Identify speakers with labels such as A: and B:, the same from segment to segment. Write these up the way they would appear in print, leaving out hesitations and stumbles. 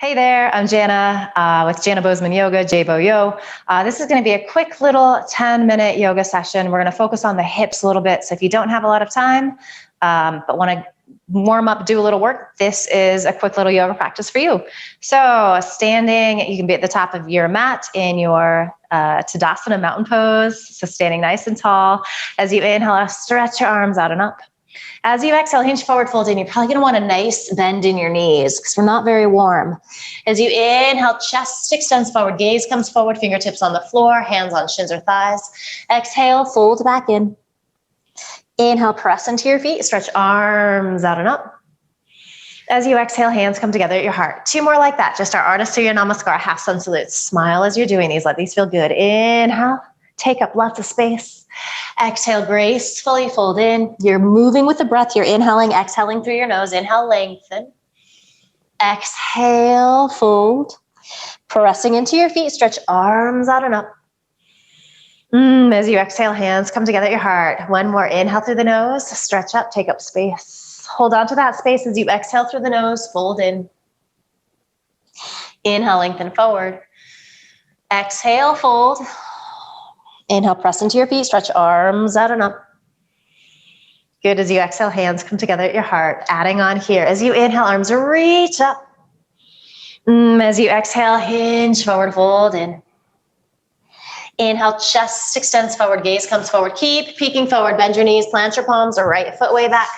A: Hey there, I'm Jana with Jana Bozeman Yoga, J-Bo-Yo. This is going to be a quick little 10-minute yoga session. We're going to focus on the hips a little bit. So if you don't have a lot of time, but want to warm up, do a little work, this is a quick little yoga practice for you. So standing, you can be at the top of your mat in your Tadasana mountain pose. So standing nice and tall. As you inhale, stretch your arms out and up. As you exhale, hinge forward, fold in. You're probably going to want a nice bend in your knees because we're not very warm. As you inhale, chest extends forward, gaze comes forward, fingertips on the floor, hands on shins or thighs. Exhale, fold back in. Inhale, press into your feet, stretch arms out and up. As you exhale, hands come together at your heart. Two more like that. Just our Ardha Surya Namaskar, half sun salute. Smile as you're doing these. Let these feel good. Inhale, take up lots of space. Exhale, gracefully fold in. You're moving with the breath. You're inhaling, exhaling through your nose. Inhale, lengthen. Exhale, fold. Pressing into your feet, stretch arms out and up. As you exhale, hands come together at your heart. One more, inhale through the nose, stretch up, take up space. Hold on to that space as you exhale through the nose, fold in. Inhale, lengthen forward. Exhale, fold. Inhale, press into your feet, stretch arms out and up. Good, as you exhale, hands come together at your heart. Adding on here, as you inhale, arms reach up. As you exhale, hinge forward, fold in. Inhale, chest extends forward, gaze comes forward. Keep peeking forward, bend your knees, plant your palms, or right foot way back.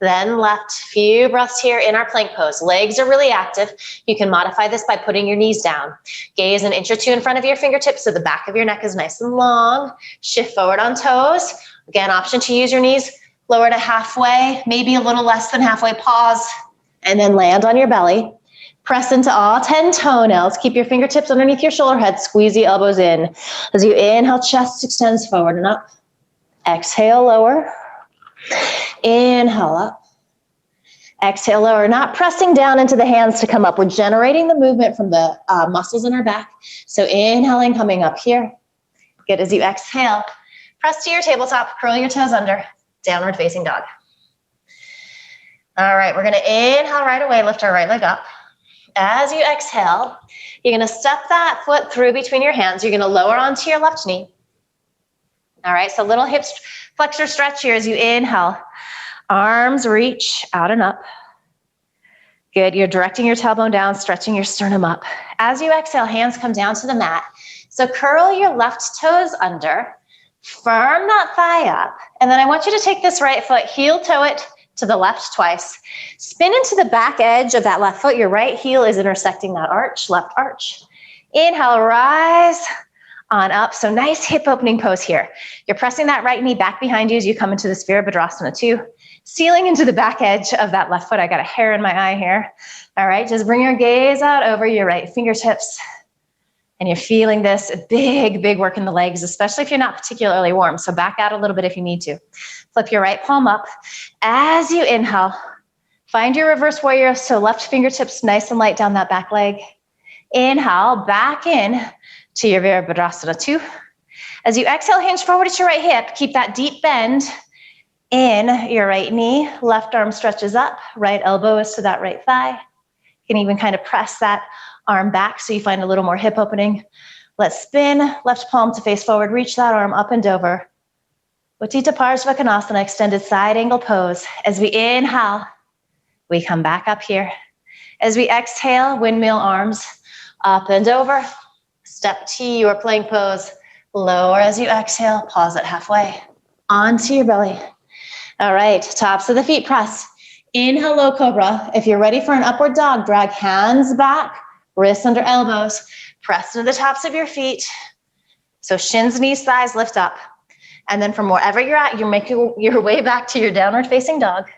A: Then left, few breaths here in our plank pose. Legs are really active. You can modify this by putting your knees down. Gaze an inch or two in front of your fingertips so the back of your neck is nice and long. Shift forward on toes. Again, option to use your knees. Lower to halfway, maybe a little less than halfway. Pause, and then land on your belly. Press into all 10 toenails. Keep your fingertips underneath your shoulder head. Squeeze the elbows in. As you inhale, chest extends forward and up. Exhale, lower. Inhale up. Exhale, lower. Not pressing down into the hands to come up. We're generating the movement from the muscles in our back. So inhaling, coming up here. Good, as you exhale, press to your tabletop, curl your toes under, downward facing dog. All right, we're gonna inhale right away, lift our right leg up. As you exhale, you're gonna step that foot through between your hands. You're gonna lower onto your left knee. All right, so little hip flexor stretch here as you inhale. Arms reach out and up. Good, you're directing your tailbone down, stretching your sternum up. As you exhale, hands come down to the mat. So curl your left toes under, firm that thigh up, and then I want you to take this right foot, heel toe it to the left twice. Spin into the back edge of that left foot. Your right heel is intersecting that arch, left arch. Inhale, rise on up. So nice hip opening pose here. You're pressing that right knee back behind you as you come into the Virabhadrasana 2. Sealing into the back edge of that left foot. I got a hair in my eye here. All right, just bring your gaze out over your right fingertips. And you're feeling this big, big work in the legs, especially if you're not particularly warm. So back out a little bit if you need to. Flip your right palm up. As you inhale, find your reverse warrior. So left fingertips nice and light down that back leg. Inhale, back in to your Virabhadrasana 2. As you exhale, hinge forward at your right hip. Keep that deep bend in your right knee. Left arm stretches up. Right elbow is to that right thigh. You can even kind of press that arm back so you find a little more hip opening. Let's spin, left palm to face forward. Reach that arm up and over. Utthita Parsvakonasana, extended side angle pose. As we inhale, we come back up here. As we exhale, windmill arms up and over. Step to your plank pose. Lower as you exhale, pause at halfway. Onto your belly. All right, tops of the feet press. Inhale, low cobra. If you're ready for an upward dog, drag hands back, wrists under elbows. Press into the tops of your feet. So shins, knees, thighs lift up. And then from wherever you're at, you're making your way back to your downward facing dog.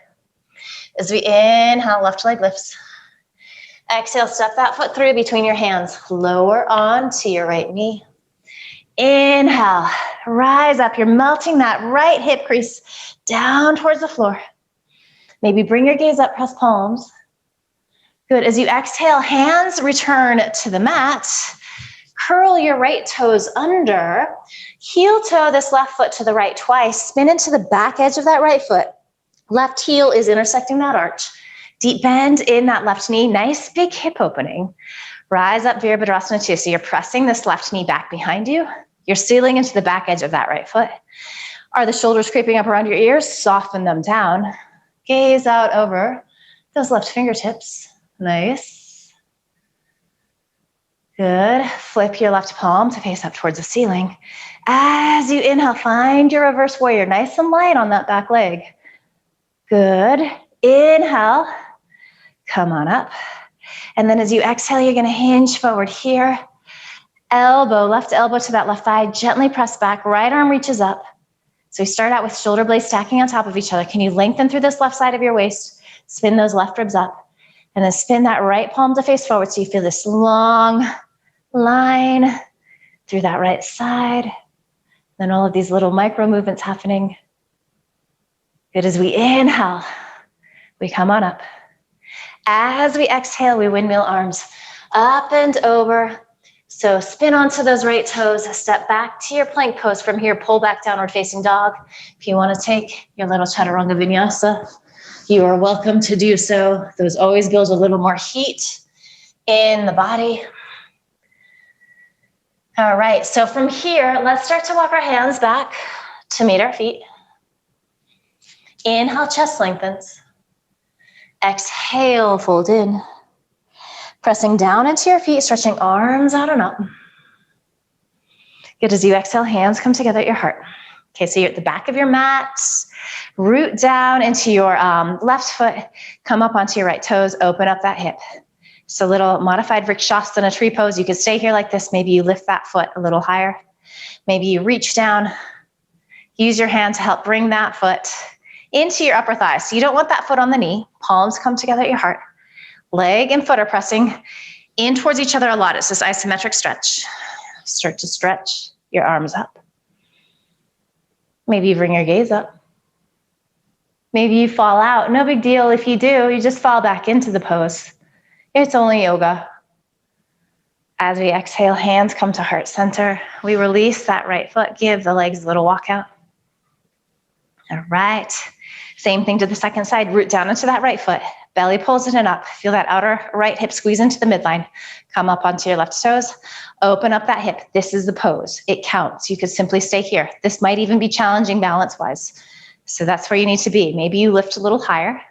A: As we inhale, left leg lifts. Exhale, step that foot through between your hands. Lower on to your right knee. Inhale, rise up. You're melting that right hip crease down towards the floor. Maybe bring your gaze up, press palms. Good, as you exhale, hands return to the mat. Curl your right toes under. Heel toe this left foot to the right twice. Spin into the back edge of that right foot. Left heel is intersecting that arch. Deep bend in that left knee, nice big hip opening. Rise up, Virabhadrasana 2. So you're pressing this left knee back behind you. You're sealing into the back edge of that right foot. Are the shoulders creeping up around your ears? Soften them down. Gaze out over those left fingertips. Nice. Good. Flip your left palm to face up towards the ceiling. As you inhale, find your reverse warrior. Nice and light on that back leg. Good. Inhale. Come on up. And then as you exhale, you're going to hinge forward here. Elbow, left elbow to that left thigh. Gently press back. Right arm reaches up. So we start out with shoulder blades stacking on top of each other. Can you lengthen through this left side of your waist? Spin those left ribs up. And then spin that right palm to face forward so you feel this long line through that right side. Then all of these little micro movements happening. Good. As we inhale, we come on up. As we exhale, we windmill arms up and over. So spin onto those right toes, step back to your plank pose. From here, pull back downward facing dog. If you want to take your little chaturanga vinyasa, you are welcome to do so. Those always build a little more heat in the body. All right, so from here, let's start to walk our hands back to meet our feet. Inhale, chest lengthens. Exhale, fold in. Pressing down into your feet, stretching arms out and up. Good. As you exhale, hands come together at your heart. Okay, so you're at the back of your mat. Root down into your left foot. Come up onto your right toes. Open up that hip. So a little modified Vrikshasana tree pose. You could stay here like this. Maybe you lift that foot a little higher. Maybe you reach down. Use your hand to help bring that foot into your upper thigh. So you don't want that foot on the knee. Palms come together at your heart. Leg and foot are pressing in towards each other a lot. It's this isometric stretch. Start to stretch your arms up. Maybe you bring your gaze up. Maybe you fall out. No big deal if you do. You just fall back into the pose. It's only yoga. As we exhale, hands come to heart center. We release that right foot. Give the legs a little walk out. All right. Same thing to the second side. Root down into that right foot. Belly pulls in and up. Feel that outer right hip squeeze into the midline. Come up onto your left toes. Open up that hip. This is the pose. It counts. You could simply stay here. This might even be challenging balance-wise. So that's where you need to be. Maybe you lift a little higher.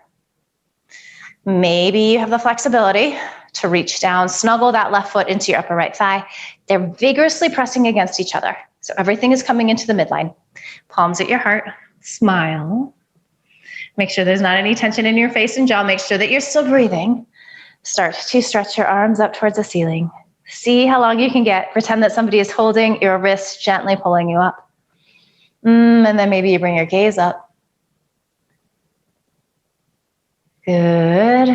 A: Maybe you have the flexibility to reach down, snuggle that left foot into your upper right thigh. They're vigorously pressing against each other. So everything is coming into the midline. Palms at your heart. Smile. Make sure there's not any tension in your face and jaw. Make sure that you're still breathing. Start to stretch your arms up towards the ceiling. See how long you can get. Pretend that somebody is holding your wrist, gently pulling you up. And then maybe you bring your gaze up. Good.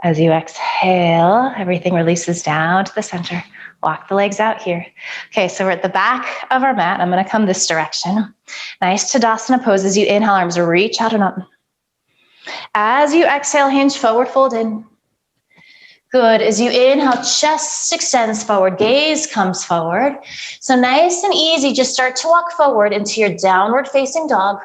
A: As you exhale, everything releases down to the center. Walk the legs out here. Okay, so we're at the back of our mat. I'm going to come this direction. Nice Tadasana pose. As you inhale, arms reach out and up. As you exhale, hinge forward, fold in. Good. As you inhale, chest extends forward, gaze comes forward. So nice and easy, just start to walk forward into your downward facing dog.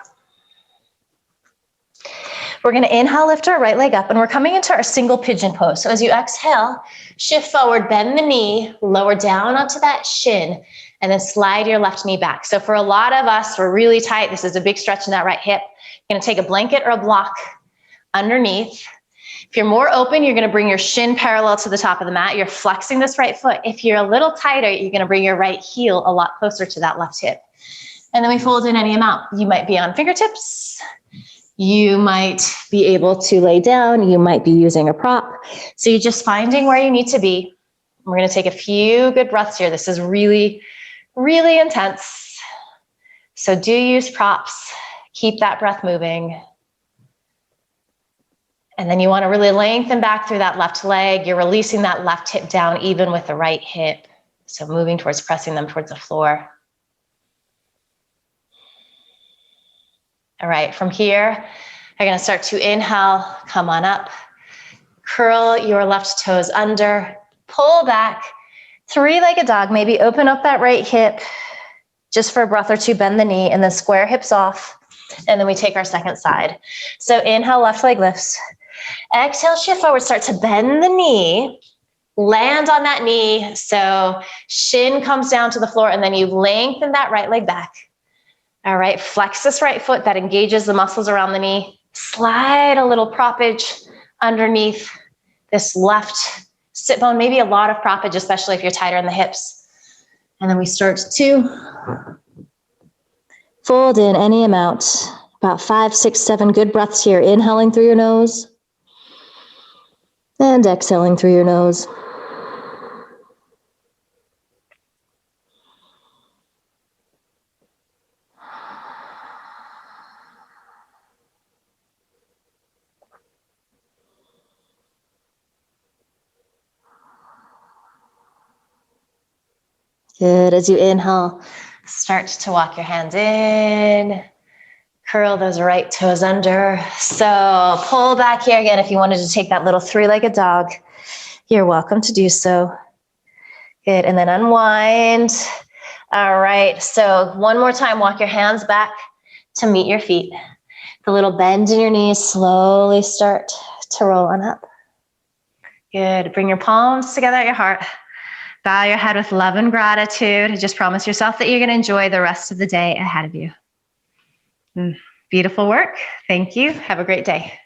A: We're going to inhale, lift our right leg up, and we're coming into our single pigeon pose. So as you exhale, shift forward, bend the knee, lower down onto that shin, and then slide your left knee back. So for a lot of us, we're really tight. This is a big stretch in that right hip. You're going to take a blanket or a block underneath. If you're more open, you're going to bring your shin parallel to the top of the mat. You're flexing this right foot. If you're a little tighter, you're going to bring your right heel a lot closer to that left hip. And then we fold in any amount. You might be on fingertips. You might be able to lay down. You might be using a prop. So you're just finding where you need to be. We're going to take a few good breaths here. This is really, really intense. So do use props. Keep that breath moving. And then you want to really lengthen back through that left leg. You're releasing that left hip down even with the right hip. So moving towards pressing them towards the floor. All right, from here, you're going to start to inhale, come on up, curl your left toes under, pull back, three-legged dog, maybe open up that right hip, just for a breath or two, bend the knee, and then square hips off, and then we take our second side. So inhale, left leg lifts. Exhale, shift forward, start to bend the knee. Land on that knee, so shin comes down to the floor, and then you lengthen that right leg back. All right, flex this right foot that engages the muscles around the knee. Slide a little proppage underneath this left sit bone, maybe a lot of proppage, especially if you're tighter in the hips. And then we start to fold in any amount, about 5, 6, 7 good breaths here. Inhaling through your nose and exhaling through your nose. Good. As you inhale, start to walk your hands in. Curl those right toes under. So pull back here again. If you wanted to take that little three-legged dog, you're welcome to do so. Good. And then unwind. All right. So one more time, walk your hands back to meet your feet. The little bend in your knees, slowly start to roll on up. Good. Bring your palms together at your heart. Bow your head with love and gratitude. Just promise yourself that you're going to enjoy the rest of the day ahead of you. Beautiful work. Thank you. Have a great day.